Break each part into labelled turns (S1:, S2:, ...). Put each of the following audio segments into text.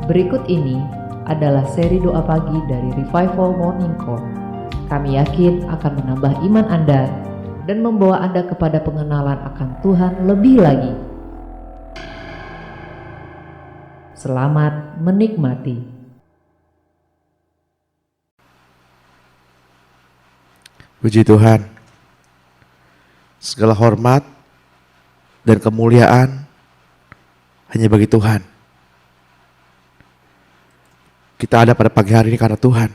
S1: Berikut ini adalah seri doa pagi dari Revival Morning Call. Kami yakin akan menambah iman Anda dan membawa Anda kepada pengenalan akan Tuhan lebih lagi. Selamat menikmati.
S2: Puji Tuhan, segala hormat dan kemuliaan hanya bagi Tuhan. Kita ada pada pagi hari ini karena Tuhan.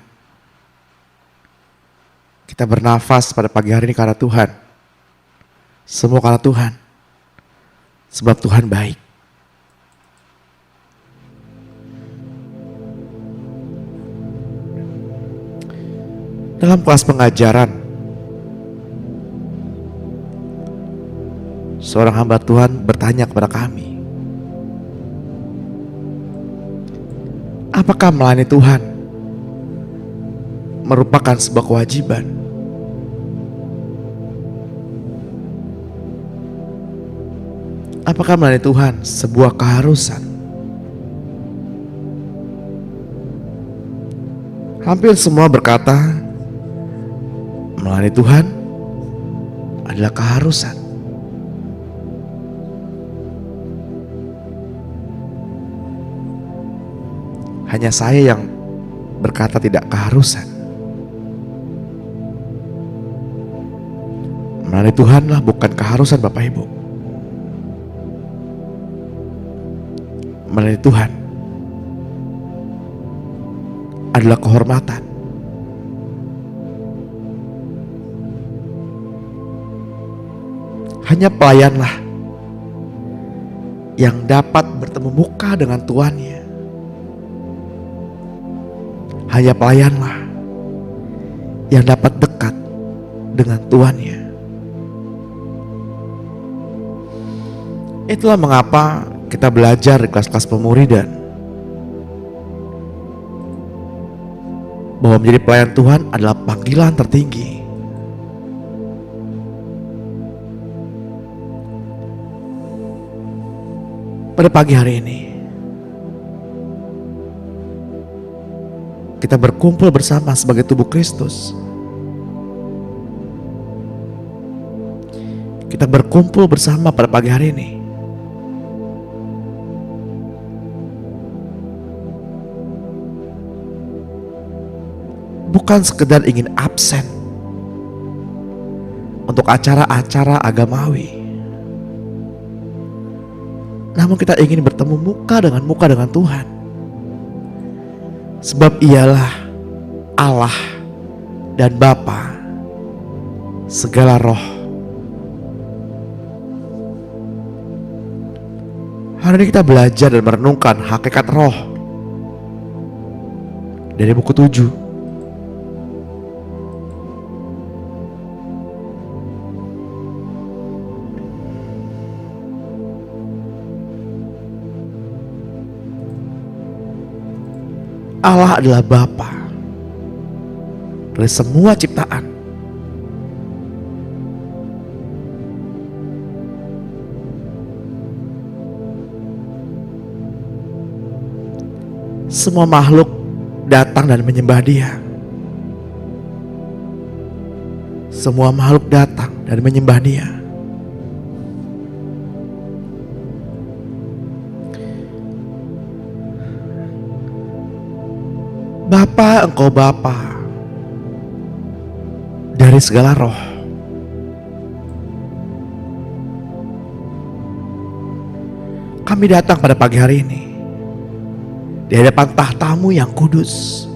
S2: Kita bernafas pada pagi hari ini karena Tuhan. Semua karena Tuhan. Sebab Tuhan baik. Dalam kelas pengajaran, seorang hamba Tuhan bertanya kepada kami, apakah melayani Tuhan merupakan sebuah kewajiban? Apakah melayani Tuhan sebuah keharusan? Hampir semua berkata, melayani Tuhan adalah keharusan. Hanya saya yang berkata tidak keharusan. Melayani Tuhanlah bukan keharusan Bapak Ibu. Melayani Tuhan adalah kehormatan. Hanya pelayanlah yang dapat bertemu muka dengan tuannya. Hanya pelayanlah yang dapat dekat dengan tuannya. Itulah mengapa kita belajar di kelas-kelas pemuridan bahwa menjadi pelayan Tuhan adalah panggilan tertinggi. Pada pagi hari ini kita berkumpul bersama sebagai tubuh Kristus. Kita berkumpul bersama pada pagi hari ini bukan sekedar ingin absen untuk acara-acara agamawi, namun kita ingin bertemu muka dengan Tuhan. Sebab ialah Allah dan Bapa segala roh. Hari ini kita belajar dan merenungkan hakikat roh dari buku 7. Allah adalah Bapa dari semua ciptaan. Semua makhluk datang dan menyembah Dia. Semua makhluk datang dan menyembah Dia. Bapa, Engkau Bapa dari segala roh. Kami datang pada pagi hari ini di hadapan tahta-Mu yang kudus,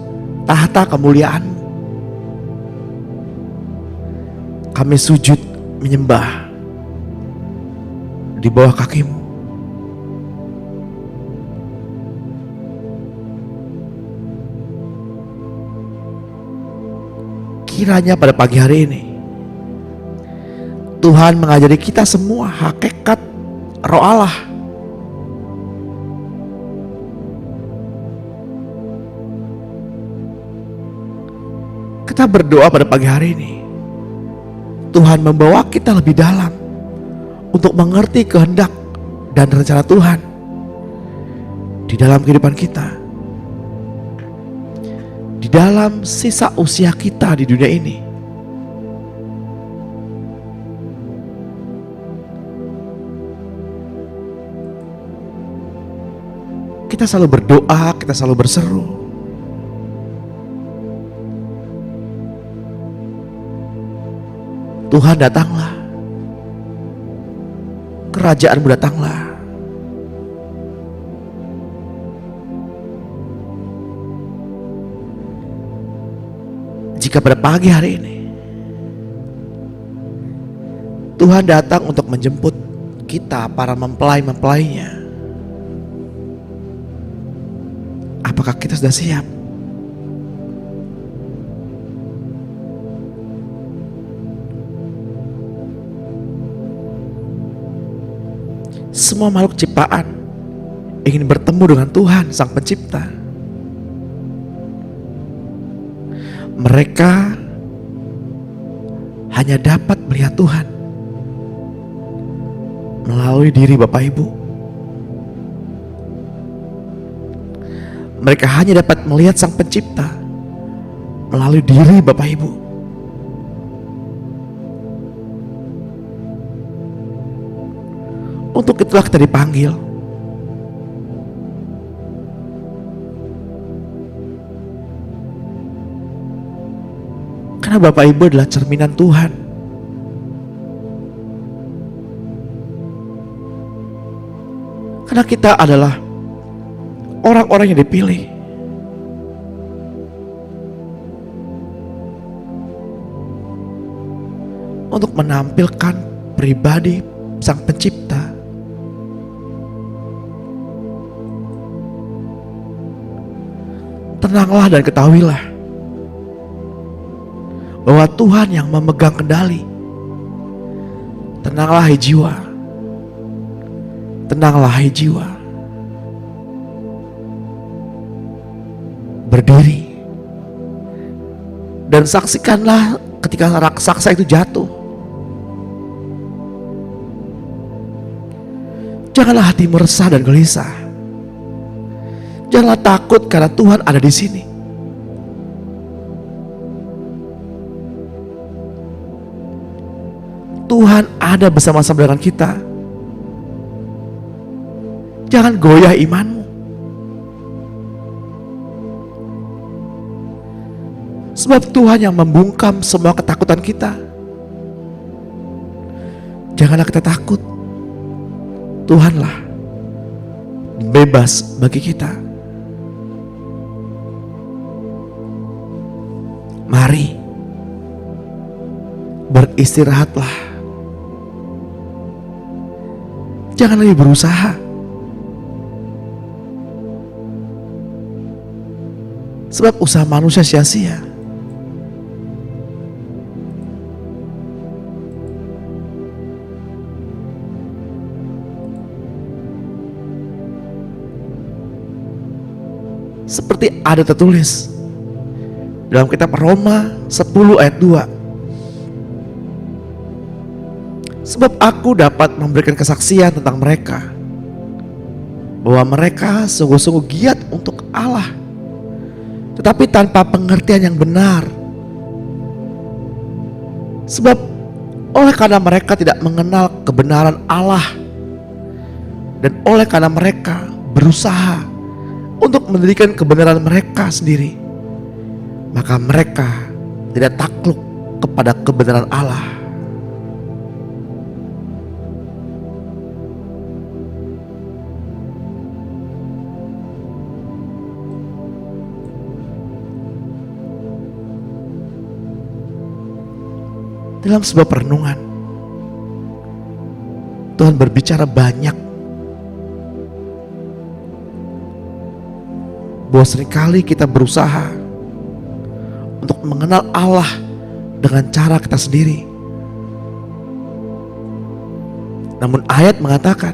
S2: tahta kemuliaan-Mu. Kami sujud menyembah di bawah kaki-Mu. Kiranya pada pagi hari ini Tuhan mengajari kita semua hakikat Roh Allah. Kita berdoa pada pagi hari ini Tuhan membawa kita lebih dalam untuk mengerti kehendak dan rencana Tuhan di dalam kehidupan kita. di dalam sisa usia kita di dunia ini. Kita selalu berdoa, kita selalu berseru, Tuhan datanglah, kerajaan-Mu datanglah. Jika pada pagi hari ini Tuhan datang untuk menjemput kita, para mempelai-mempelainya, apakah kita sudah siap? Semua makhluk ciptaan ingin bertemu dengan Tuhan Sang Pencipta. Mereka hanya dapat melihat Tuhan melalui diri Bapak Ibu. Mereka hanya dapat melihat Sang Pencipta melalui diri Bapak Ibu. Untuk itulah kita dipanggil. Karena Bapak Ibu adalah cerminan Tuhan. Karena kita adalah orang-orang yang dipilih. Untuk menampilkan pribadi Sang Pencipta. Tenanglah dan ketahuilah bahwa Tuhan yang memegang kendali. Tenanglah hai jiwa. Tenanglah hai jiwa. Berdiri dan saksikanlah ketika raksasa itu jatuh. Janganlah hatimu resah dan gelisah. Janganlah takut karena Tuhan ada di sini. Tuhan ada bersama-sama dengan kita. Jangan goyah imanmu. Sebab Tuhan yang membungkam semua ketakutan kita. Janganlah kita takut. Tuhanlah bebas bagi kita. Mari beristirahatlah. Jangan lagi berusaha. Sebab usaha manusia sia-sia. Seperti ada tertulis dalam kitab Roma 10 ayat 2. Sebab aku dapat memberikan kesaksian tentang mereka, bahwa mereka sungguh-sungguh giat untuk Allah, tetapi tanpa pengertian yang benar. Sebab oleh karena mereka tidak mengenal kebenaran Allah, dan oleh karena mereka berusaha untuk mendirikan kebenaran mereka sendiri, maka mereka tidak takluk kepada kebenaran Allah. Dalam sebuah perenungan, Tuhan berbicara banyak bahwa seringkali kita berusaha untuk mengenal Allah dengan cara kita sendiri. Namun ayat mengatakan,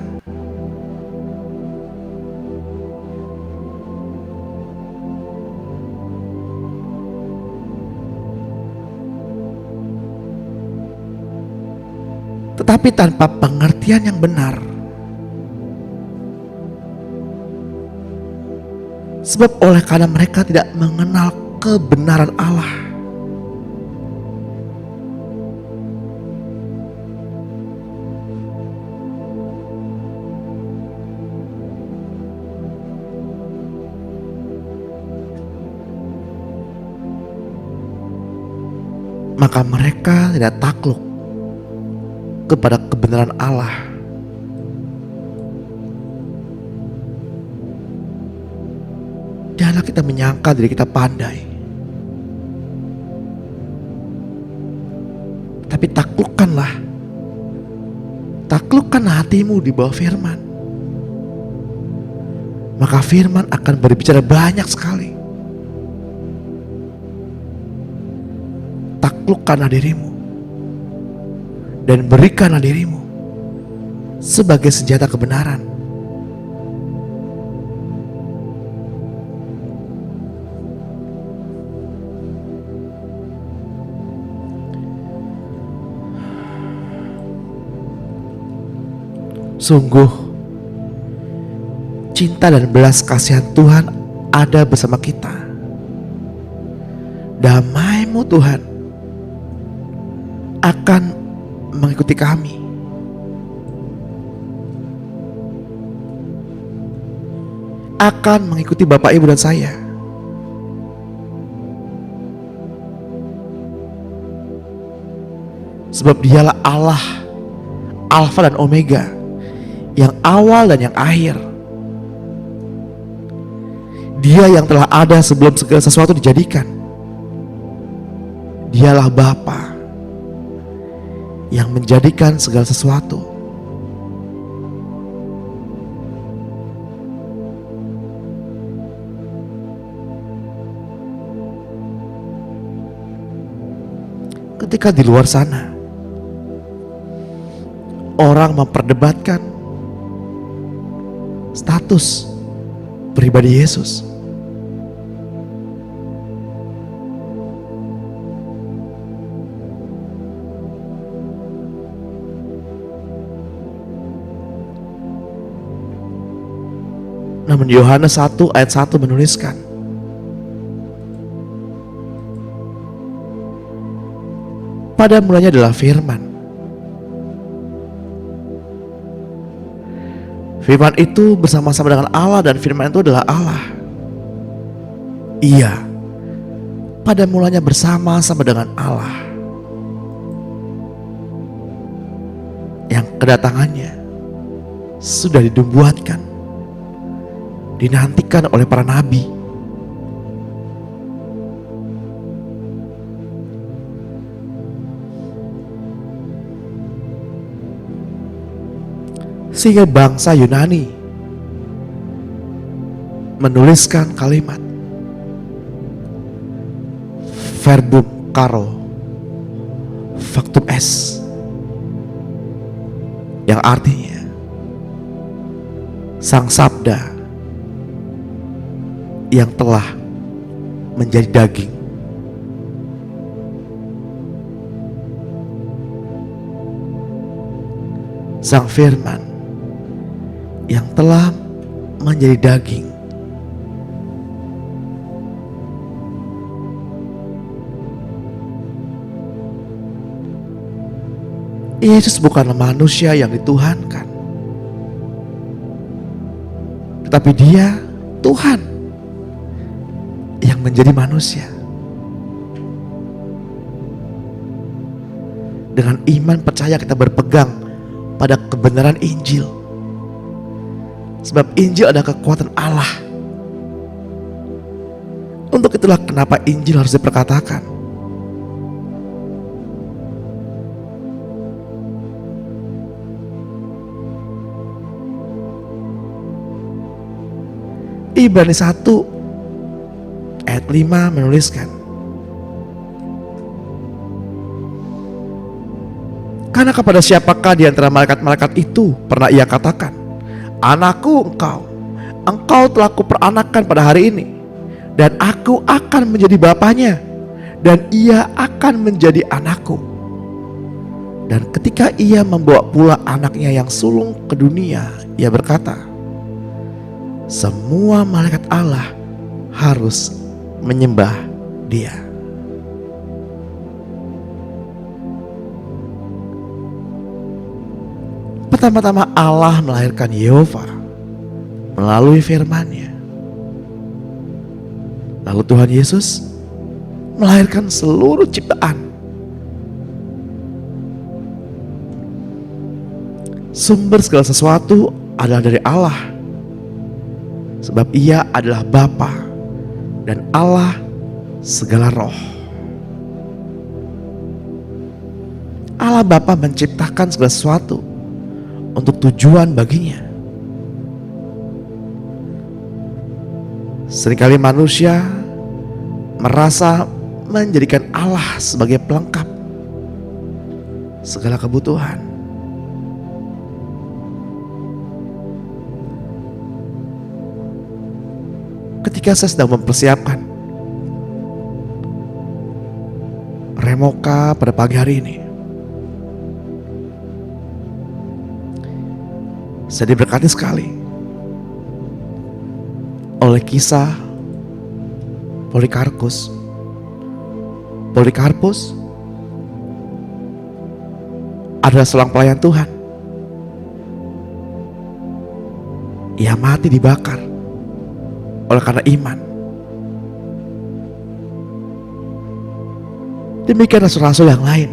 S2: tetapi tanpa pengertian yang benar. Sebab oleh karena mereka tidak mengenal kebenaran Allah. Maka mereka tidak takluk kepada kebenaran Allah. Janganlah kita menyangka diri kita pandai, tapi taklukkan hatimu di bawah firman. Maka firman akan berbicara banyak sekali. Taklukkanlah dirimu dan berikanlah dirimu sebagai senjata kebenaran. Sungguh cinta dan belas kasihan Tuhan ada bersama kita. Damai-Mu Tuhan akan mengikuti kami. Akan mengikuti Bapak, Ibu, dan saya. Sebab Dialah Allah, Alfa dan Omega, yang awal dan yang akhir. Dia yang telah ada sebelum segala sesuatu dijadikan. Dialah Bapa yang menjadikan segala sesuatu. Ketika di luar sana orang memperdebatkan status pribadi Yesus, namun Yohanes 1 ayat 1 menuliskan, pada mulanya adalah firman. Firman itu bersama-sama dengan Allah dan firman itu adalah Allah. Iya, pada mulanya bersama-sama dengan Allah, yang kedatangannya sudah dinubuatkan, dinantikan oleh para nabi. Sehingga bangsa Yunani menuliskan kalimat verbum karo factum est, yang artinya sang sabda yang telah menjadi daging. Sang firman yang telah menjadi daging. Yesus bukanlah manusia yang dituhankan, tetapi Dia Tuhan yang menjadi manusia. Dengan iman percaya kita berpegang pada kebenaran Injil. Sebab Injil adalah kekuatan Allah. Untuk itulah kenapa Injil harus diperkatakan. Ibrani 1 ayat 5 menuliskan, karena kepada siapakah di antara malaikat-malaikat itu pernah Ia katakan, anakku engkau telah kuperanakan pada hari ini, dan aku akan menjadi bapaknya, dan ia akan menjadi anakku. Dan ketika Ia membawa pula anaknya yang sulung ke dunia, Ia berkata, semua malaikat Allah harus menyembah dia. Pertama-tama Allah melahirkan Yehova melalui firman-Nya. Lalu Tuhan Yesus melahirkan seluruh ciptaan. Sumber segala sesuatu adalah dari Allah, sebab Ia adalah Bapa dan Allah segala roh. Allah Bapa menciptakan segala sesuatu untuk tujuan baginya. Seringkali manusia merasa menjadikan Allah sebagai pelengkap segala kebutuhan. Ketika saya sedang mempersiapkan Remoka pada pagi hari ini, saya diberkati sekali oleh kisah Polikarpus. Polikarpus adalah seorang pelayan Tuhan. Ia mati dibakar oleh karena iman. Demikian rasul-rasul yang lain,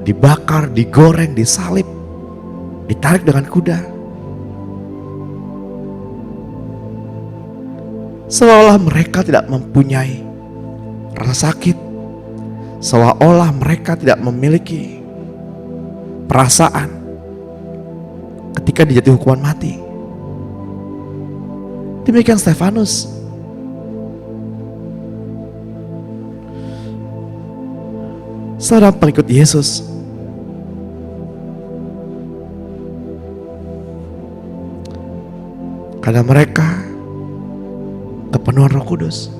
S2: dibakar, digoreng, disalib, ditarik dengan kuda. Seolah mereka tidak mempunyai rasa sakit, seolah-olah mereka tidak memiliki perasaan ketika dijatuhi hukuman mati. Demikian Stefanus. Seorang pengikut Yesus, karena mereka kepenuhan Roh Kudus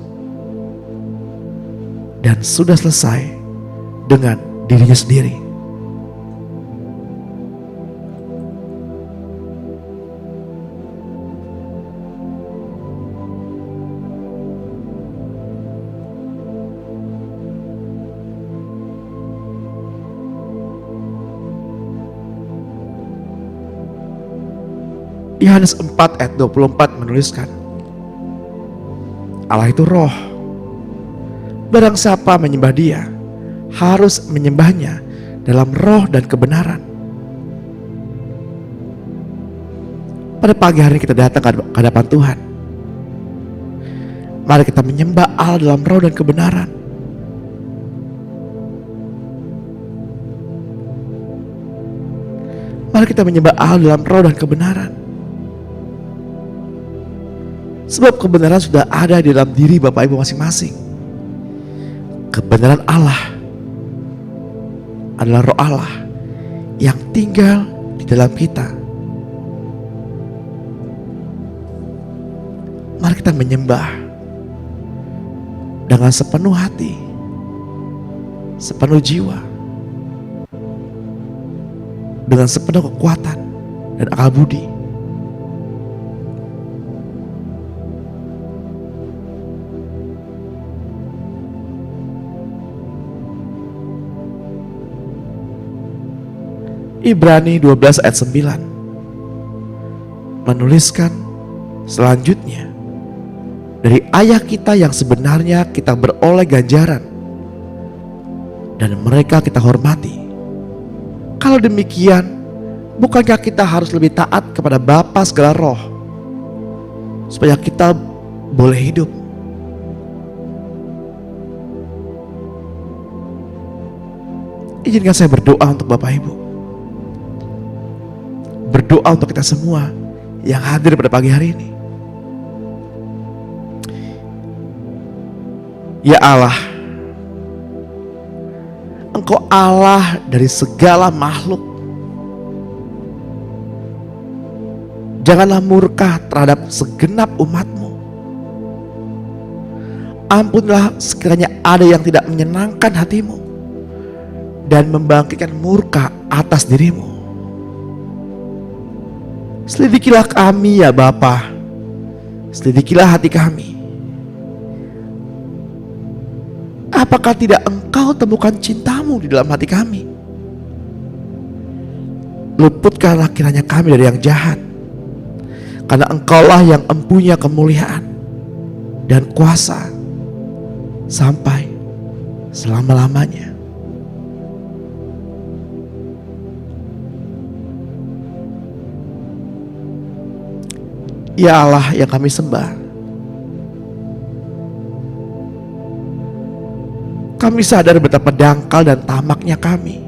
S2: dan sudah selesai dengan dirinya sendiri. Yohanes 4 ayat 24 menuliskan, Allah itu roh. Barang siapa menyembah Dia harus menyembahnya dalam roh dan kebenaran. Pada pagi hari kita datang ke hadapan Tuhan. Mari kita menyembah Allah dalam roh dan kebenaran. Mari kita menyembah Allah dalam roh dan kebenaran. Sebab kebenaran sudah ada di dalam diri Bapak Ibu masing-masing. Kebenaran Allah adalah roh Allah yang tinggal di dalam kita. Mari kita menyembah dengan sepenuh hati, sepenuh jiwa, dengan sepenuh kekuatan dan akal budi. Ibrani 12 ayat 9 menuliskan selanjutnya, dari ayah kita yang sebenarnya kita beroleh ganjaran dan mereka kita hormati. Kalau demikian, bukankah kita harus lebih taat kepada Bapa segala roh supaya kita boleh hidup? Izinkan saya berdoa untuk Bapak Ibu, berdoa untuk kita semua yang hadir pada pagi hari ini. Ya Allah, Engkau Allah dari segala makhluk. Janganlah murka terhadap segenap umat-Mu. Ampunilah sekiranya ada yang tidak menyenangkan hati-Mu dan membangkitkan murka atas diri-Mu. Selidikilah kami ya Bapa, selidikilah hati kami. apakah tidak Engkau temukan cinta-Mu di dalam hati kami? Luputkanlah kiranya kami dari yang jahat, karena Engkaulah yang empunya kemuliaan dan kuasa sampai selama-lamanya. Ya Allah yang kami sembah, kami sadar betapa dangkal dan tamaknya kami.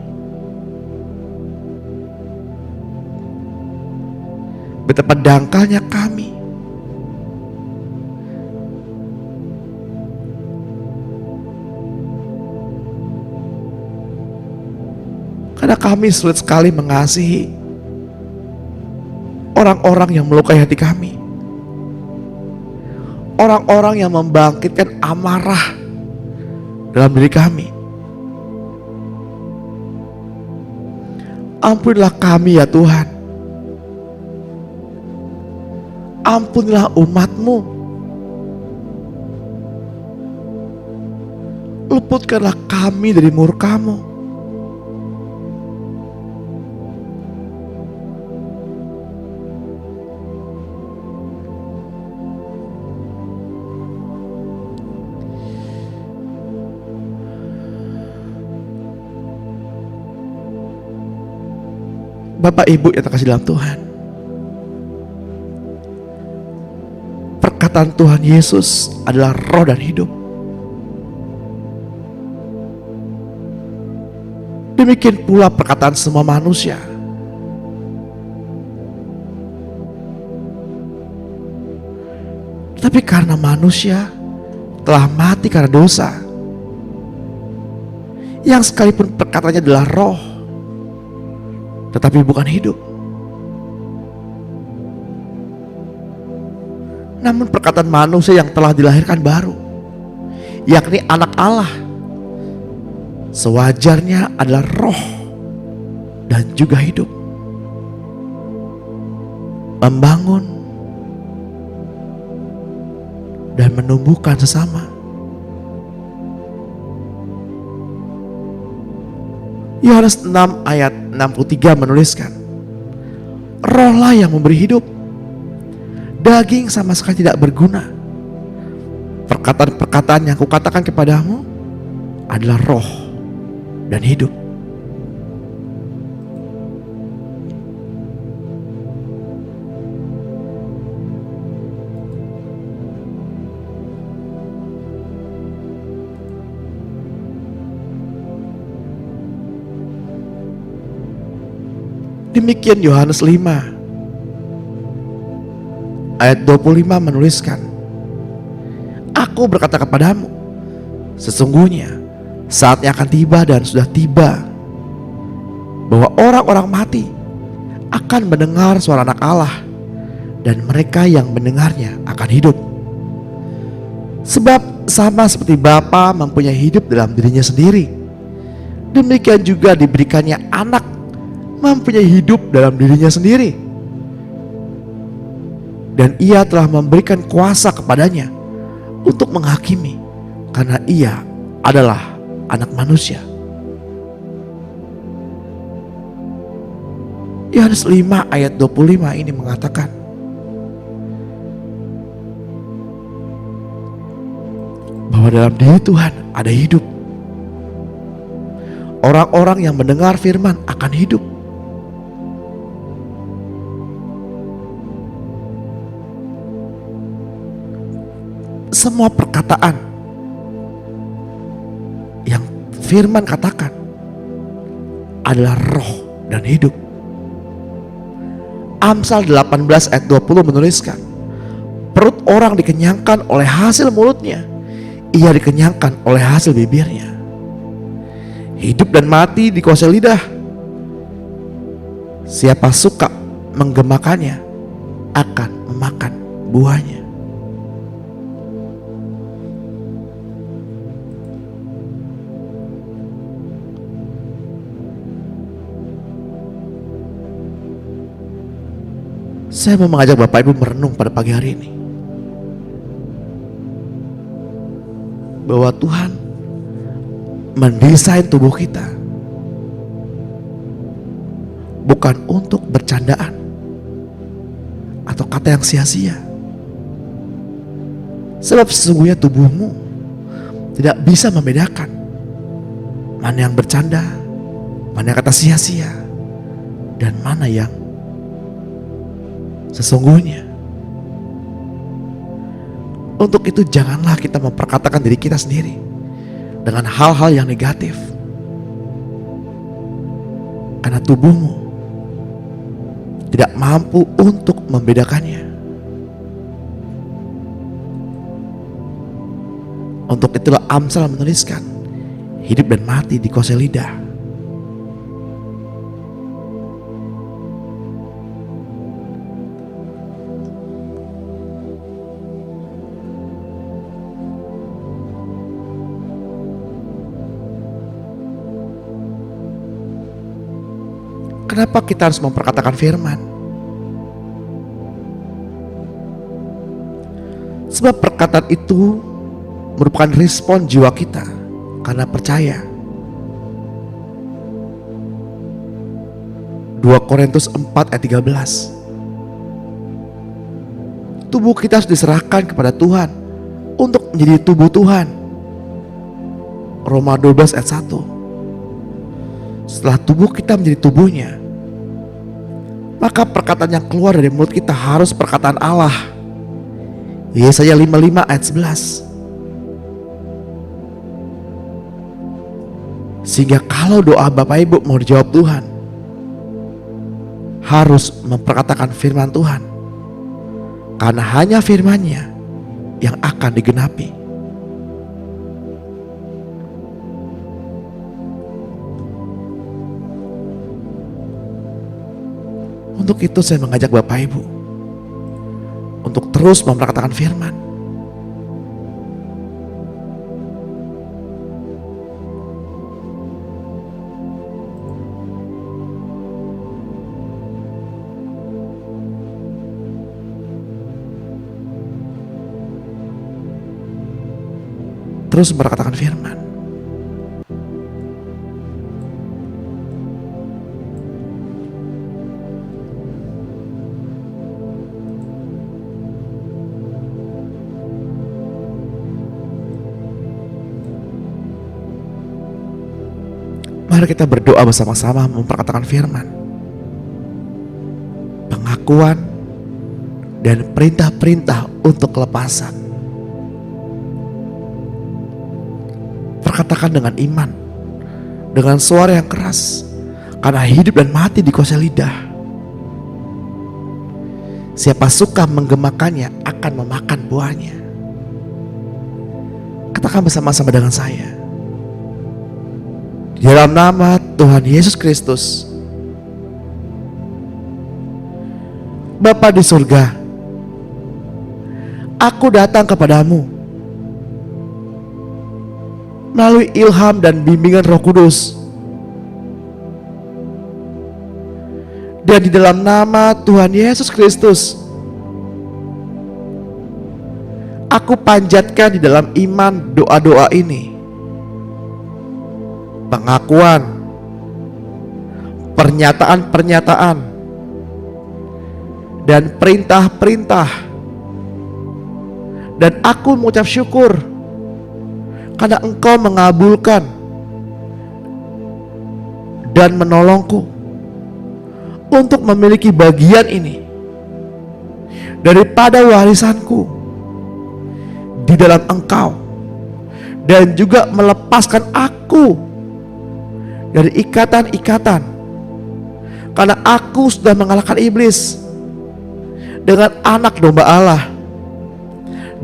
S2: Betapa dangkalnya kami. Karena kami sulit sekali mengasihi orang-orang yang melukai hati kami. Orang-orang yang membangkitkan amarah dalam diri kami. Ampunilah kami ya Tuhan. Ampunilah umat-Mu. Luputkanlah kami dari murka-Mu. Bapak Ibu yang terkasih dalam Tuhan, perkataan Tuhan Yesus adalah roh dan hidup. Demikian pula perkataan semua manusia. Tapi karena manusia telah mati karena dosa, yang sekalipun perkataannya adalah roh, tetapi bukan hidup. Namun perkataan manusia yang telah dilahirkan baru, yakni anak Allah, sewajarnya adalah roh dan juga hidup, membangun dan menumbuhkan sesama. Yohanes 6 ayat 63 menuliskan, rohlah yang memberi hidup, daging sama sekali tidak berguna. Perkataan-perkataan yang kukatakan kepadamu adalah roh dan hidup. Demikian Yohanes 5 ayat 25 menuliskan, Aku berkata kepadamu, sesungguhnya saatnya akan tiba dan sudah tiba, bahwa orang-orang mati akan mendengar suara anak Allah, dan mereka yang mendengarnya akan hidup. Sebab sama seperti Bapa mempunyai hidup dalam dirinya sendiri, demikian juga diberikannya anak mempunyai hidup dalam dirinya sendiri. Dan ia telah memberikan kuasa kepadanya untuk menghakimi, karena ia adalah anak manusia. Yohanes 5 ayat 25 ini mengatakan, bahwa dalam diri Tuhan ada hidup. Orang-orang yang mendengar firman akan hidup. Semua perkataan yang firman katakan adalah roh dan hidup. Amsal 18 ayat 20 menuliskan, perut orang dikenyangkan oleh hasil mulutnya, ia dikenyangkan oleh hasil bibirnya. Hidup dan mati dikuasai lidah. Siapa suka menggemakannya akan memakan buahnya. Saya mau mengajak Bapak Ibu merenung pada pagi hari ini, bahwa Tuhan mendesain tubuh kita bukan untuk bercandaan atau kata yang sia-sia. Sebab sesungguhnya tubuhmu tidak bisa membedakan mana yang bercanda, mana yang kata sia-sia, dan mana yang sesungguhnya. Untuk itu janganlah kita memperkatakan diri kita sendiri dengan hal-hal yang negatif, karena tubuhmu tidak mampu untuk membedakannya. Untuk itulah Amsal menuliskan, hidup dan mati dikuasai lidah. Kenapa kita harus memperkatakan firman? Sebab perkataan itu merupakan respon jiwa kita karena percaya. 2 Korintus 4 ayat 13. Tubuh kita harus diserahkan kepada Tuhan untuk menjadi tubuh Tuhan. Roma 12 ayat 1. Setelah tubuh kita menjadi tubuhnya, maka perkataan yang keluar dari mulut kita harus perkataan Allah. Yesaya 55 ayat 11. Sehingga kalau doa Bapak Ibu mau dijawab Tuhan, harus memperkatakan firman Tuhan, karena hanya firman-Nya yang akan digenapi. Untuk itu saya mengajak Bapak Ibu untuk terus memperkatakan firman. Terus memperkatakan firman. Mari kita berdoa bersama-sama memperkatakan firman. Pengakuan dan perintah-perintah untuk kelepasan. Perkatakan dengan iman, dengan suara yang keras, karena hidup dan mati dikuasai lidah. Siapa suka menggemakannya akan memakan buahnya. Katakan bersama-sama dengan saya. Di dalam nama Tuhan Yesus Kristus, Bapa di surga, aku datang kepadamu melalui ilham dan bimbingan Roh Kudus. Dan di dalam nama Tuhan Yesus Kristus, aku panjatkan di dalam iman doa-doa ini. Pengakuan, pernyataan-pernyataan, dan perintah-perintah. Dan aku mengucap syukur karena Engkau mengabulkan dan menolongku untuk memiliki bagian ini daripada warisanku di dalam Engkau, dan juga melepaskan aku dari ikatan-ikatan, karena aku sudah mengalahkan iblis dengan anak domba Allah,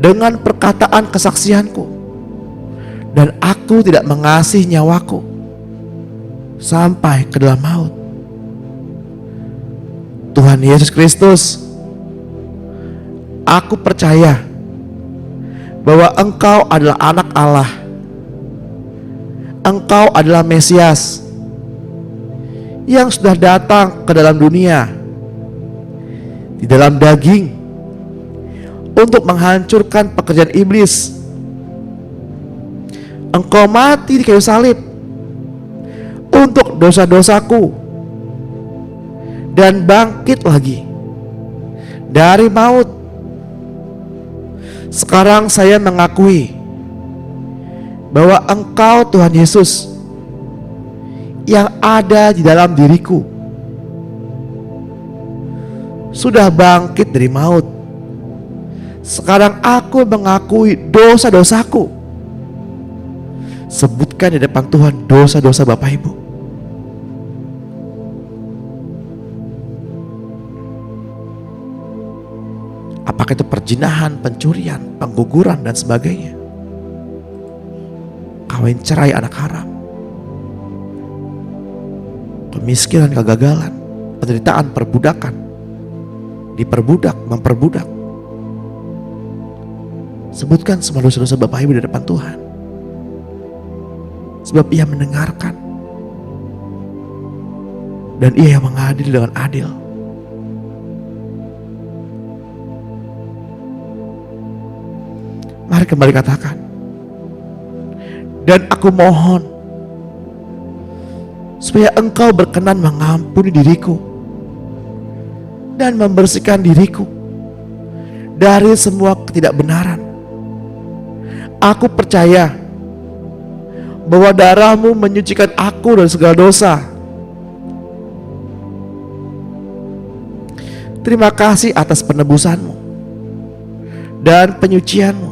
S2: dengan perkataan kesaksianku. Dan aku tidak mengasihi nyawaku sampai ke dalam maut. Tuhan Yesus Kristus, aku percaya bahwa Engkau adalah anak Allah. Engkau adalah Mesias yang sudah datang ke dalam dunia di dalam daging untuk menghancurkan pekerjaan iblis. Engkau mati di kayu salib untuk dosa-dosaku dan bangkit lagi dari maut. Sekarang saya mengakui bahwa Engkau Tuhan Yesus yang ada di dalam diriku sudah bangkit dari maut. Sekarang aku mengakui dosa-dosaku. Sebutkan di depan Tuhan dosa-dosa Bapak Ibu. Apakah itu perzinahan, pencurian, pengguguran dan sebagainya, kawin cerai, anak haram, kemiskinan, kegagalan, penderitaan, perbudakan, diperbudak, memperbudak. Sebutkan semua dosa-dosa Bapak Ibu di depan Tuhan. Sebab Ia mendengarkan dan Ia yang mengadili dengan adil. Mari kembali katakan, dan aku mohon supaya Engkau berkenan mengampuni diriku dan membersihkan diriku dari semua ketidakbenaran. Aku percaya bahwa darah-Mu menyucikan aku dari segala dosa. Terima kasih atas penebusan-Mu dan penyucian-Mu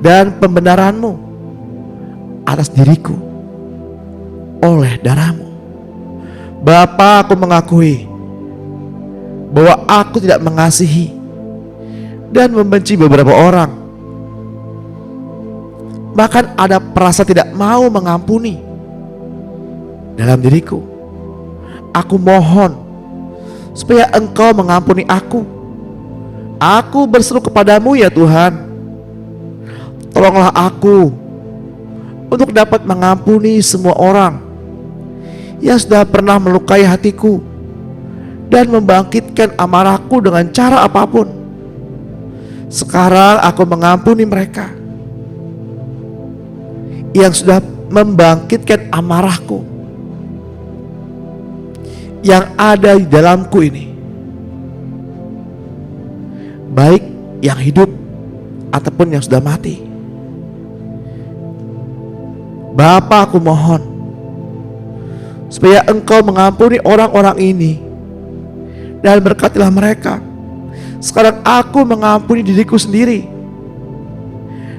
S2: dan pembenaran-Mu atas diriku oleh darah-Mu. Bapa, aku mengakui bahwa aku tidak mengasihi dan membenci beberapa orang. Bahkan ada perasa tidak mau mengampuni dalam diriku. Aku mohon supaya Engkau mengampuni aku. Aku berseru kepadamu ya Tuhan. Tolonglah aku untuk dapat mengampuni semua orang yang sudah pernah melukai hatiku dan membangkitkan amarahku dengan cara apapun. Sekarang aku mengampuni mereka yang sudah membangkitkan amarahku yang ada di dalamku ini, baik yang hidup ataupun yang sudah mati. Bapa, aku mohon supaya Engkau mengampuni orang-orang ini dan berkatilah mereka. Sekarang aku mengampuni diriku sendiri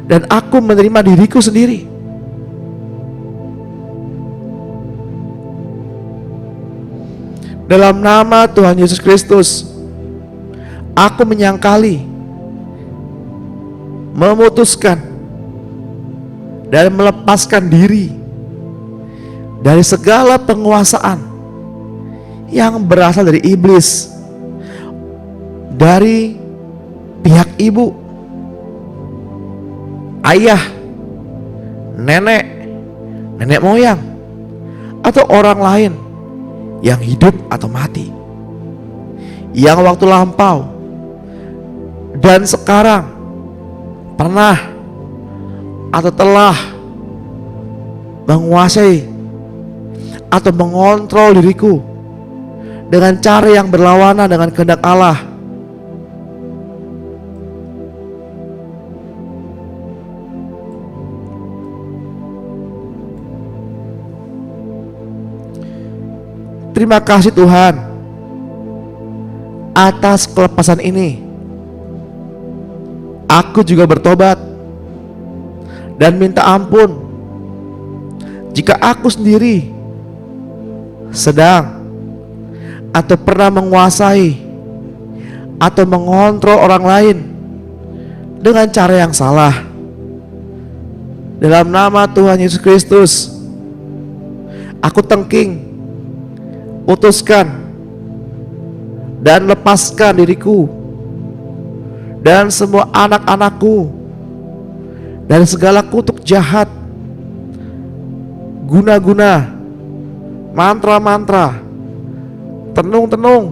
S2: dan aku menerima diriku sendiri. Dalam nama Tuhan Yesus Kristus, aku menyangkali, memutuskan dan melepaskan diri dari segala penguasaan yang berasal dari iblis, dari pihak ibu, ayah, nenek moyang, atau orang lain yang hidup atau mati, yang waktu lampau dan sekarang pernah atau telah menguasai atau mengontrol diriku dengan cara yang berlawanan dengan kehendak Allah. Terima kasih Tuhan atas kelepasan ini. Aku juga bertobat dan minta ampun jika aku sendiri sedang atau pernah menguasai atau mengontrol orang lain dengan cara yang salah. Dalam nama Tuhan Yesus Kristus, aku tengking, putuskan dan lepaskan diriku dan semua anak-anakku dari segala kutuk jahat, guna-guna, mantra-mantra, tenung-tenung,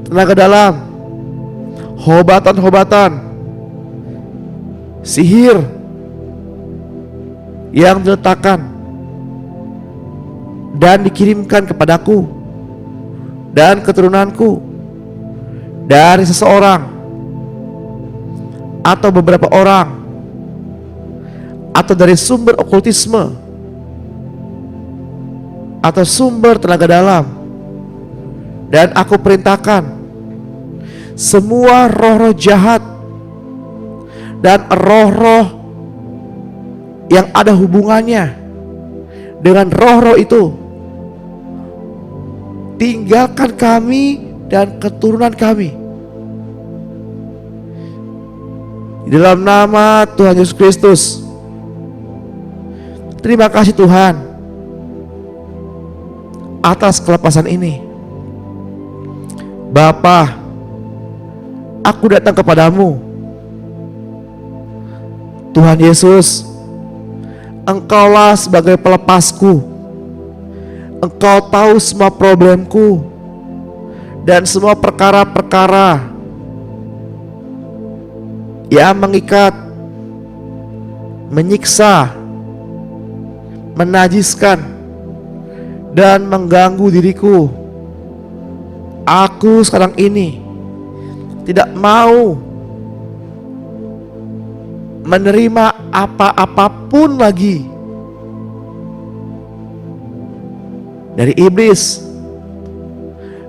S2: tenaga dalam, hobatan-hobatan, sihir, yang diletakkan dan dikirimkan kepadaku dan keturunanku dari seseorang atau beberapa orang atau dari sumber okultisme atau sumber tenaga dalam, dan aku perintahkan semua roh-roh jahat dan roh-roh yang ada hubungannya dengan roh-roh itu, tinggalkan kami dan keturunan kami. Di dalam nama Tuhan Yesus Kristus. Terima kasih Tuhan atas kelepasan ini. Bapa, aku datang kepadamu. Tuhan Yesus, Engkaulah sebagai pelepasku. Engkau tahu semua problemku dan semua perkara-perkara yang mengikat, menyiksa, menajiskan, dan mengganggu diriku. Aku sekarang ini tidak mau menerima apa-apapun lagi dari iblis,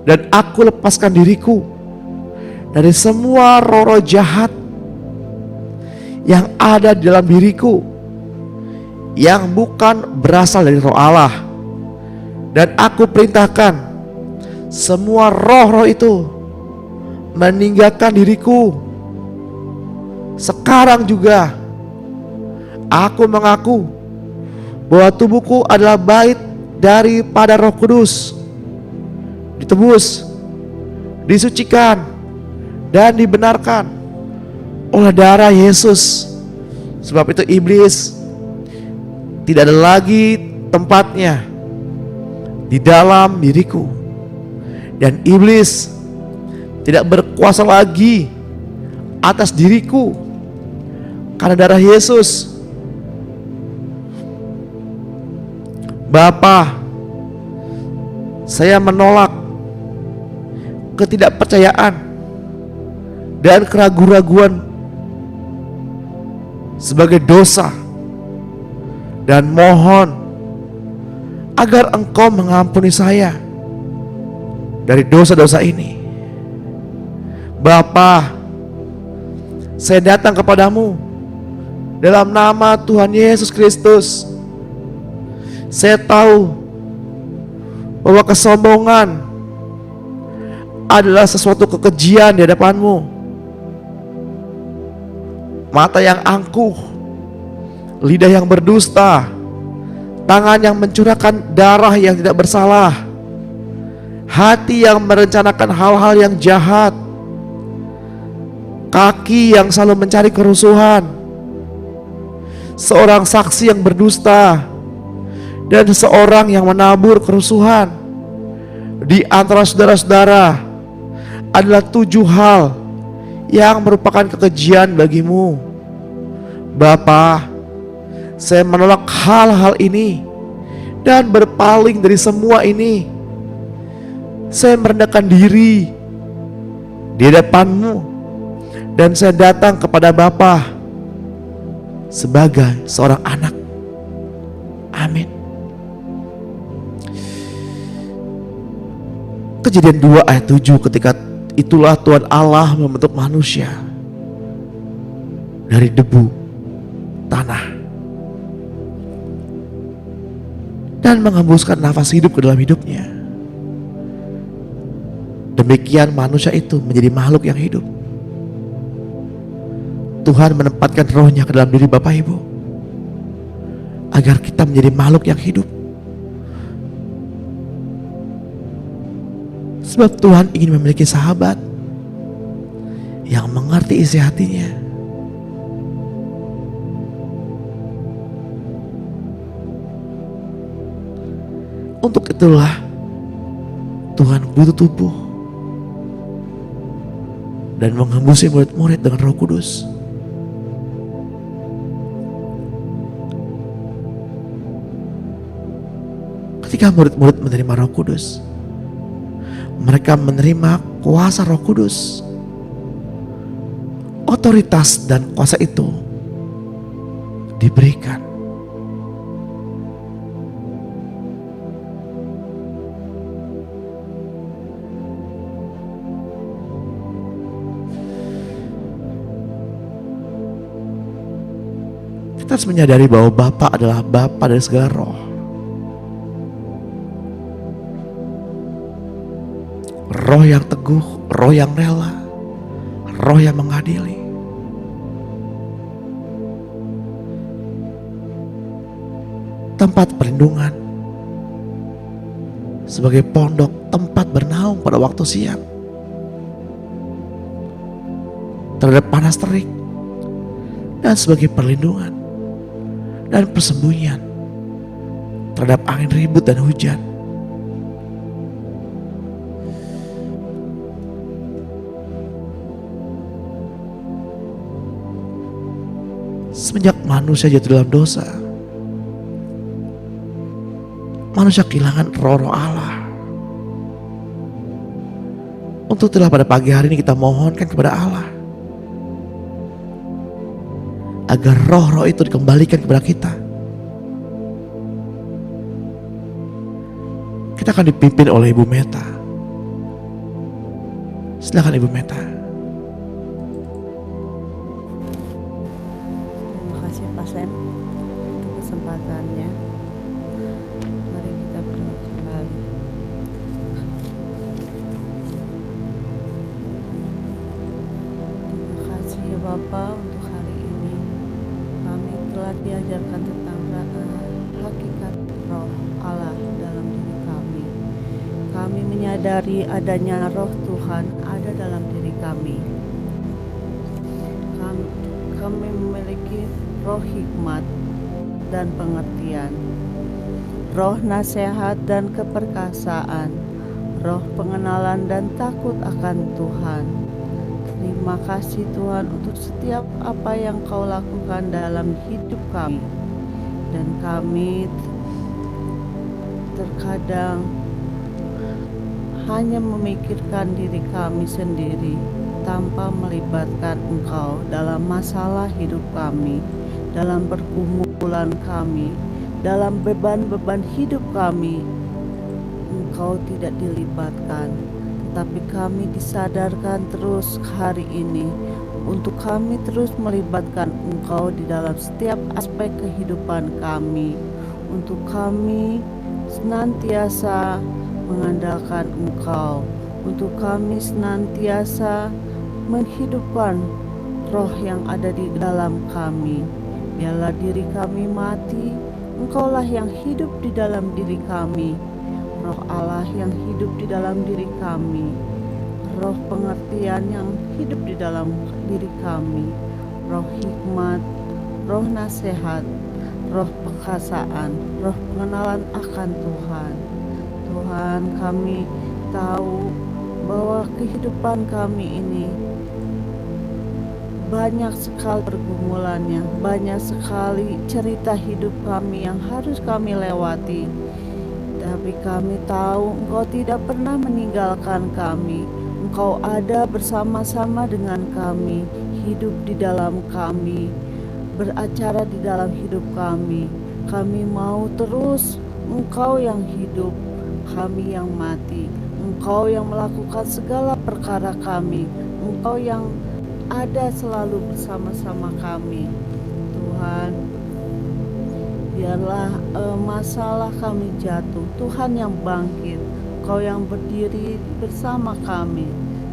S2: dan aku lepaskan diriku dari semua roh-roh jahat yang ada di dalam diriku yang bukan berasal dari roh Allah. Dan aku perintahkan semua roh-roh itu meninggalkan diriku sekarang juga. Aku mengaku bahwa tubuhku adalah bait daripada Roh Kudus, ditebus, disucikan, dan dibenarkan oleh darah Yesus. Sebab itu iblis tidak ada lagi tempatnya di dalam diriku, dan iblis tidak berkuasa lagi atas diriku karena darah Yesus. Bapa, saya menolak ketidakpercayaan dan keraguan-raguan sebagai dosa, dan mohon agar Engkau mengampuni saya dari dosa-dosa ini. Bapa, saya datang kepadamu dalam nama Tuhan Yesus Kristus. Saya tahu bahwa kesombongan adalah sesuatu kekejian di hadapan-Mu. Mata yang angkuh, lidah yang berdusta, tangan yang mencurahkan darah yang tidak bersalah, hati yang merencanakan hal-hal yang jahat, kaki yang selalu mencari kerusuhan, seorang saksi yang berdusta, dan seorang yang menabur kerusuhan di antara saudara-saudara adalah 7 hal yang merupakan kekejian bagimu. Bapa, saya menolak hal-hal ini dan berpaling dari semua ini. Saya merendahkan diri di hadapan-Mu, dan saya datang kepada Bapa sebagai seorang anak. Amin. Kejadian 2 ayat 7, ketika itulah Tuhan Allah membentuk manusia dari debu tanah dan menghembuskan nafas hidup ke dalam hidupnya. Demikian manusia itu menjadi makhluk yang hidup. Tuhan menempatkan rohnya ke dalam diri Bapak Ibu agar kita menjadi makhluk yang hidup. Sebab Tuhan ingin memiliki sahabat yang mengerti isi hatinya. Untuk itulah Tuhan butuh tubuh dan menghembusi murid-murid dengan Roh Kudus. Ketika murid-murid menerima Roh Kudus, mereka menerima kuasa Roh Kudus. Otoritas dan kuasa itu diberikan. Kita harus menyadari bahwa Bapa adalah Bapa dari segala roh. Roh yang teguh, roh yang rela, roh yang mengadili. Tempat perlindungan sebagai pondok, tempat bernaung pada waktu siang terhadap panas terik, dan sebagai perlindungan dan persembunyian terhadap angin ribut dan hujan. Semenjak manusia jatuh dalam dosa, manusia kehilangan roh-roh Allah. Untuk itulah pada pagi hari ini kita mohonkan kepada Allah agar roh-roh itu dikembalikan kepada kita. Kita akan dipimpin oleh Ibu Meta. Silakan Ibu Meta.
S3: Terima kasih Pak Sam untuk kesempatannya. Mari kita berdoa kembali. Terima kasih ya Bapak untuk hari ini. Kami telah diajarkan tentang hakikat roh Allah dalam diri kami. Kami menyadari adanya roh Tuhan ada dalam diri kami. Kami memiliki roh hikmat dan pengertian, roh nasihat dan keperkasaan, roh pengenalan dan takut akan Tuhan. Terima kasih Tuhan untuk setiap apa yang Kau lakukan dalam hidup kami. Dan kami terkadang hanya memikirkan diri kami sendiri tanpa melibatkan Engkau dalam masalah hidup kami, dalam pergumulan kami, dalam beban-beban hidup kami. Engkau tidak dilibatkan. Tapi kami disadarkan terus hari ini untuk kami terus melibatkan Engkau di dalam setiap aspek kehidupan kami, untuk kami senantiasa mengandalkan Engkau, untuk kami senantiasa menghidupkan roh yang ada di dalam kami. Biarlah diri kami mati, Engkaulah yang hidup di dalam diri kami. Roh Allah yang hidup di dalam diri kami, roh pengertian yang hidup di dalam diri kami, roh hikmat, roh nasihat, roh perkasaan, roh pengenalan akan Tuhan. Tuhan, kami tahu bahwa kehidupan kami ini banyak sekali pergumulannya, banyak sekali cerita hidup kami yang harus kami lewati. Tapi kami tahu Engkau tidak pernah meninggalkan kami. Engkau ada bersama-sama dengan kami, hidup di dalam kami, beracara di dalam hidup kami. Kami mau terus Engkau yang hidup, kami yang mati. Engkau yang melakukan segala perkara kami. Engkau yang ada selalu bersama-sama kami. Tuhan, biarlah masalah kami jatuh, Tuhan yang bangkit, Kau yang berdiri bersama kami.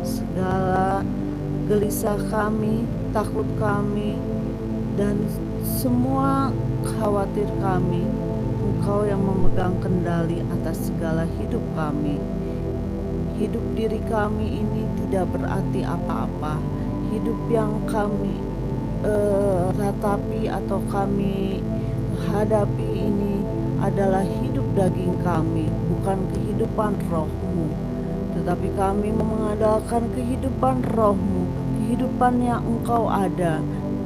S3: Segala gelisah kami, takut kami, dan semua khawatir kami, Engkau yang memegang kendali atas segala hidup kami. Hidup diri kami ini tidak berarti apa-apa. Hidup yang kami ratapi atau kami hadapi ini adalah hidup daging kami, bukan kehidupan roh-Mu. Tetapi kami mengandalkan kehidupan roh-Mu, kehidupan yang Engkau ada.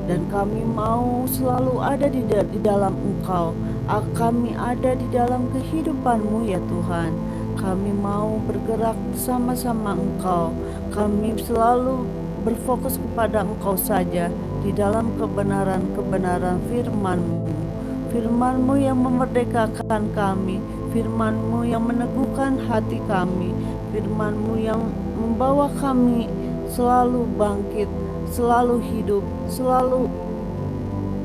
S3: Dan kami mau selalu ada di dalam Engkau, Kami ada di dalam kehidupan-Mu ya Tuhan. Kami mau bergerak bersama-sama Engkau. Kami selalu berfokus kepada Engkau saja di dalam kebenaran-kebenaran firman-Mu. Firman-Mu yang memerdekakan kami, firman-Mu yang meneguhkan hati kami, firman-Mu yang membawa kami selalu bangkit, selalu hidup, selalu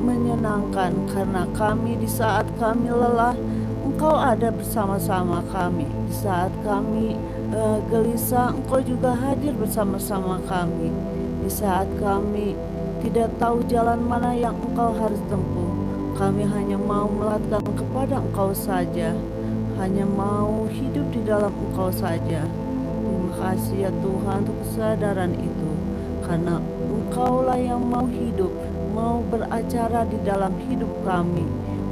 S3: menyenangkan, karena kami di saat kami lelah, Engkau ada bersama-sama kami. Di saat kami gelisah, Engkau juga hadir bersama-sama kami. Di saat kami tidak tahu jalan mana yang Engkau harus tempuh, kami hanya mau melihatkan kepada Engkau saja, hanya mau hidup di dalam Engkau saja. Terima kasih ya Tuhan untuk kesadaran itu, karena Engkaulah yang mau hidup, mau beracara di dalam hidup kami.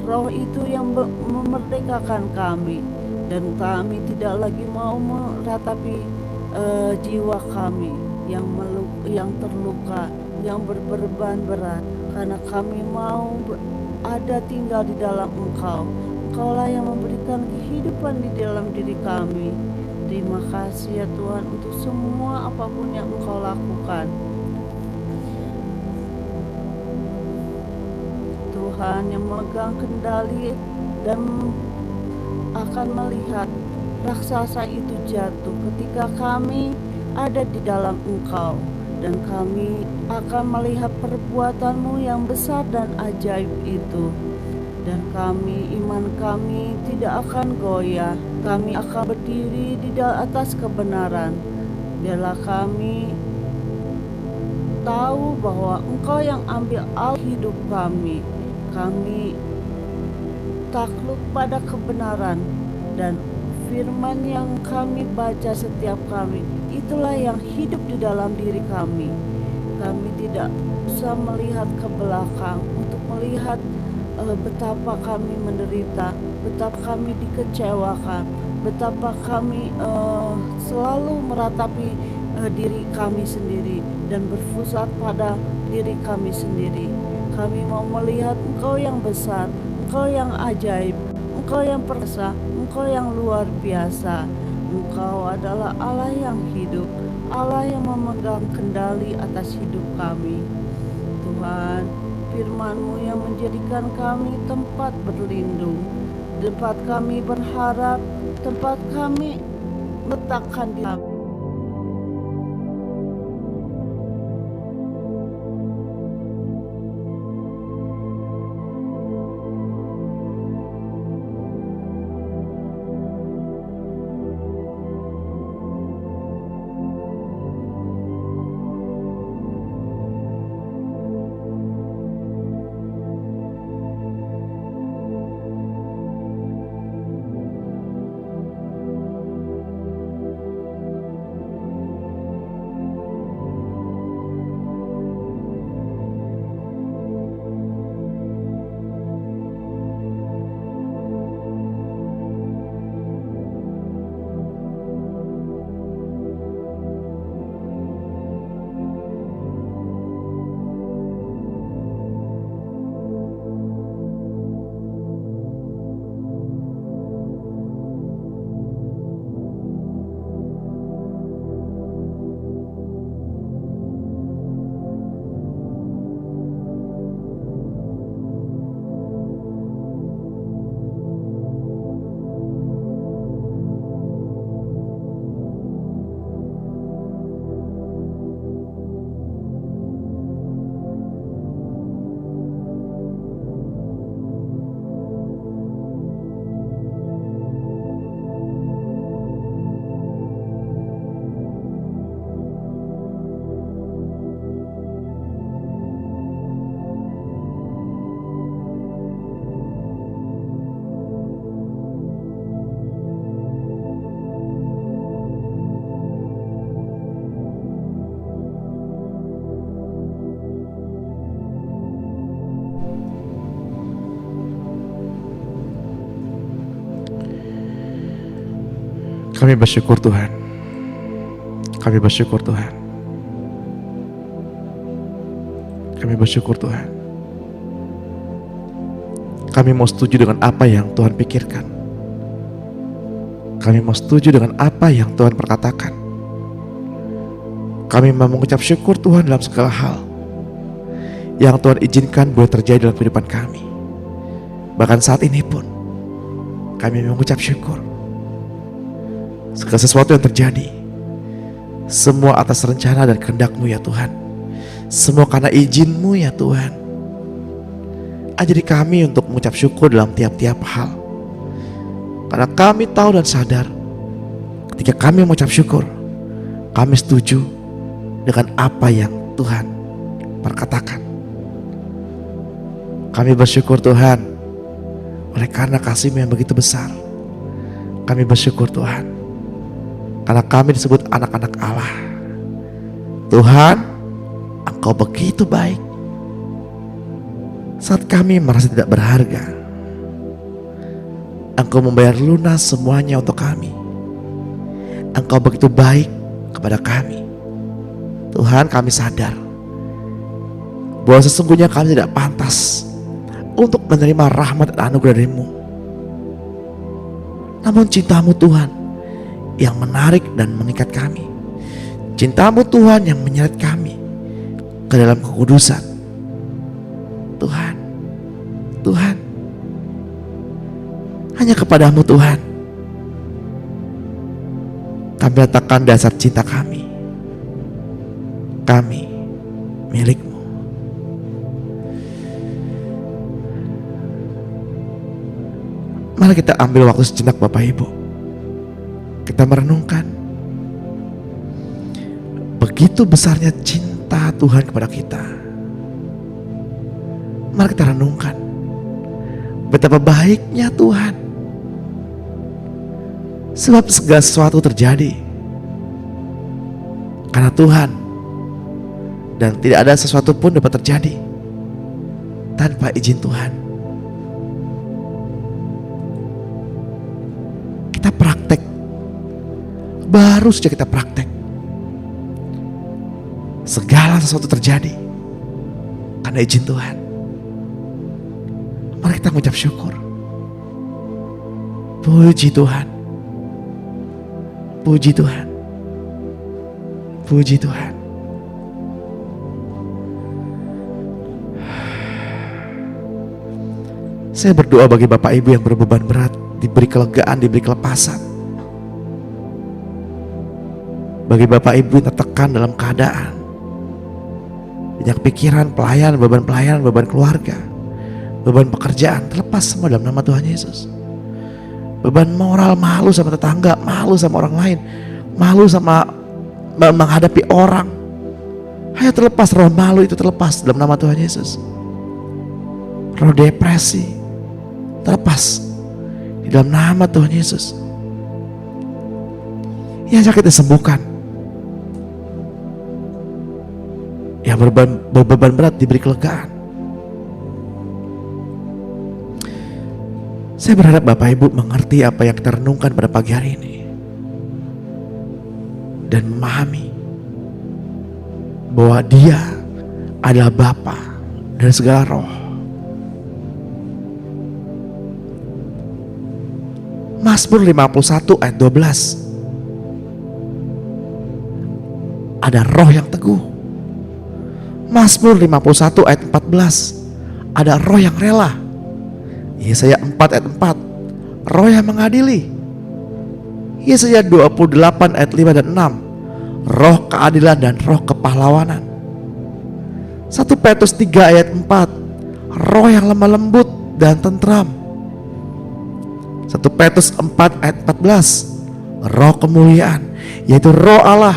S3: Roh itu yang memerdekakan kami, dan kami tidak lagi mau meratapi jiwa kami yang terluka, yang berbeban berat, karena kami mau ada tinggal di dalam Engkau. Engkaulah yang memberikan kehidupan di dalam diri kami. Terima kasih ya Tuhan untuk semua apapun yang Engkau lakukan. Tuhan yang memegang kendali dan akan melihat raksasa itu jatuh ketika kami ada di dalam Engkau, dan kami akan melihat perbuatan-Mu yang besar dan ajaib itu, dan iman kami tidak akan goyah. Kami akan berdiri di atas kebenaran. Biarlah kami tahu bahwa Engkau yang ambil alih hidup kami. Kami takluk pada kebenaran, dan firman yang kami baca setiap kami, itulah yang hidup di dalam diri kami. Kami tidak bisa melihat ke belakang untuk melihat betapa kami menderita, betapa kami dikecewakan, betapa kami selalu meratapi diri kami sendiri dan berpusat pada diri kami sendiri. Kami mau melihat Engkau yang besar, Engkau yang ajaib, Engkau yang perkasa, Engkau yang luar biasa. Engkau adalah Allah yang hidup, Allah yang memegang kendali atas hidup kami. Tuhan, firman-Mu yang menjadikan kami tempat berlindung, tempat kami berharap, tempat kami letakkan di kami.
S2: Kami bersyukur Tuhan. Kami bersyukur Tuhan. Kami bersyukur Tuhan. Kami mau setuju dengan apa yang Tuhan pikirkan. Kami mau setuju dengan apa yang Tuhan perkatakan. Kami mau mengucap syukur Tuhan dalam segala hal yang Tuhan izinkan boleh terjadi dalam kehidupan kami. Bahkan saat ini pun kami mengucap syukur. Segala sesuatu yang terjadi, semua atas rencana dan kehendak-Mu ya Tuhan. Semua karena izin-Mu ya Tuhan. Ajari kami untuk mengucap syukur dalam tiap-tiap hal. Karena kami tahu dan sadar, ketika kami mengucap syukur, kami setuju dengan apa yang Tuhan perkatakan. Kami bersyukur Tuhan, oleh karena kasih-Mu yang begitu besar. Kami bersyukur Tuhan, karena kami disebut anak-anak Allah. Tuhan, Engkau begitu baik. Saat kami merasa tidak berharga, Engkau membayar lunas semuanya untuk kami. Engkau begitu baik kepada kami. Tuhan, kami sadar bahwa sesungguhnya kami tidak pantas untuk menerima rahmat dan anugerah dari-Mu. Namun cinta-Mu Tuhan yang menarik dan mengikat kami. Cinta-Mu Tuhan yang menyeret kami ke dalam kekudusan. Tuhan, hanya kepada-Mu Tuhan kami letakkan dasar cinta kami. Kami milik-Mu. Mari kita ambil waktu sejenak Bapak Ibu. Kita merenungkan begitu besarnya cinta Tuhan kepada kita. Mari kita renungkan betapa baiknya Tuhan. Sebab segala sesuatu terjadi karena Tuhan, dan tidak ada sesuatu pun dapat terjadi tanpa izin Tuhan. Kita praktek, baru saja kita praktek, segala sesuatu terjadi karena izin Tuhan. Mari kita mengucap syukur. Puji Tuhan. Puji Tuhan. Puji Tuhan. Saya berdoa bagi Bapak Ibu yang berbeban berat, diberi kelegaan, diberi kelepasan. Bagi Bapak Ibu yang tertekan dalam keadaan, banyak pikiran, pelayanan, beban keluarga, beban pekerjaan, terlepas semua dalam nama Tuhan Yesus. Beban moral, malu sama tetangga, malu sama orang lain, malu sama menghadapi orang, hanya terlepas. Roh malu itu terlepas dalam nama Tuhan Yesus. Roh depresi terlepas di dalam nama Tuhan Yesus. Yang sakit disembuhkan, yang berbeban berat diberi kelegaan. Saya berharap Bapak Ibu mengerti apa yang kita renungkan pada pagi hari ini dan memahami bahwa Dia adalah Bapa dari segala roh. Mazmur 51 ayat 12. Ada roh yang teguh. Mazmur 51 ayat 14. Ada roh yang rela. Yesaya 4 ayat 4, roh yang mengadili. Yesaya 28 ayat 5 dan 6, roh keadilan dan roh kepahlawanan. 1 Petrus 3 ayat 4, roh yang lemah lembut dan tentram. 1 Petrus 4 ayat 14, roh kemuliaan, yaitu roh Allah.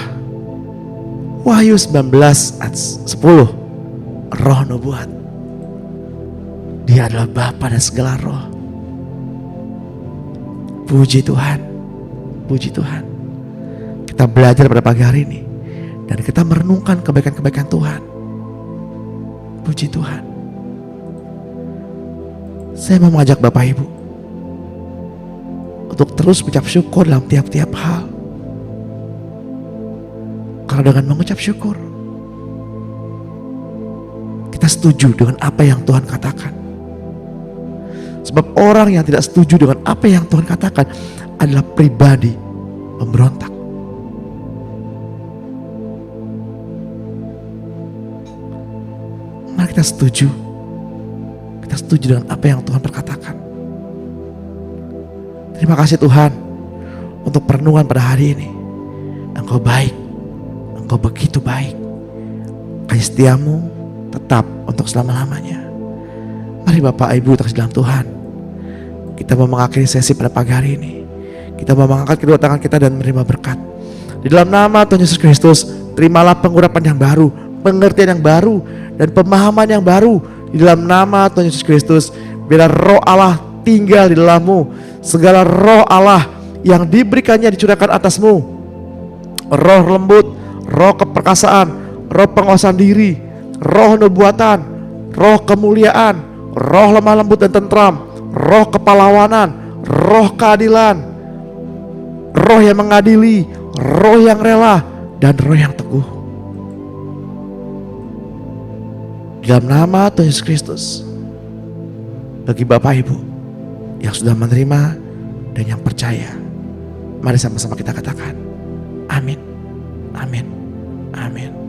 S2: Wahyu 19 ayat 10, roh nubuat. Dia adalah Bapa dari segala roh. Puji Tuhan. Puji Tuhan. Kita belajar pada pagi hari ini dan kita merenungkan kebaikan-kebaikan Tuhan. Puji Tuhan. Saya mau mengajak Bapak Ibu untuk terus mengucap syukur dalam tiap-tiap hal. Karena dengan mengucap syukur, kita setuju dengan apa yang Tuhan katakan. Sebab orang yang tidak setuju dengan apa yang Tuhan katakan adalah pribadi pemberontak. Mari kita setuju. Kita setuju dengan apa yang Tuhan berkatakan. Terima kasih Tuhan untuk perenungan pada hari ini. Engkau baik, Engkau begitu baik. Kasih setiamu tetap untuk selama-lamanya. Mari Bapak Ibu terkasih dalam Tuhan, kita mau mengakhiri sesi pada pagi hari ini. Kita mau mengangkat kedua tangan kita dan menerima berkat. Di dalam nama Tuhan Yesus Kristus, terimalah pengurapan yang baru, pengertian yang baru, dan pemahaman yang baru. Di dalam nama Tuhan Yesus Kristus, biar roh Allah tinggal di dalammu. Segala roh Allah yang diberikannya dicurahkan atasmu. Roh lembut, roh keperkasaan, roh penguasaan diri, roh nubuatan, roh kemuliaan, roh lemah lembut dan tentram, roh kepahlawanan, roh keadilan, roh yang mengadili, roh yang rela, dan roh yang teguh. Dalam nama Tuhan Yesus Kristus, bagi Bapak Ibu yang sudah menerima dan yang percaya, mari sama-sama kita katakan amin, amin, amin.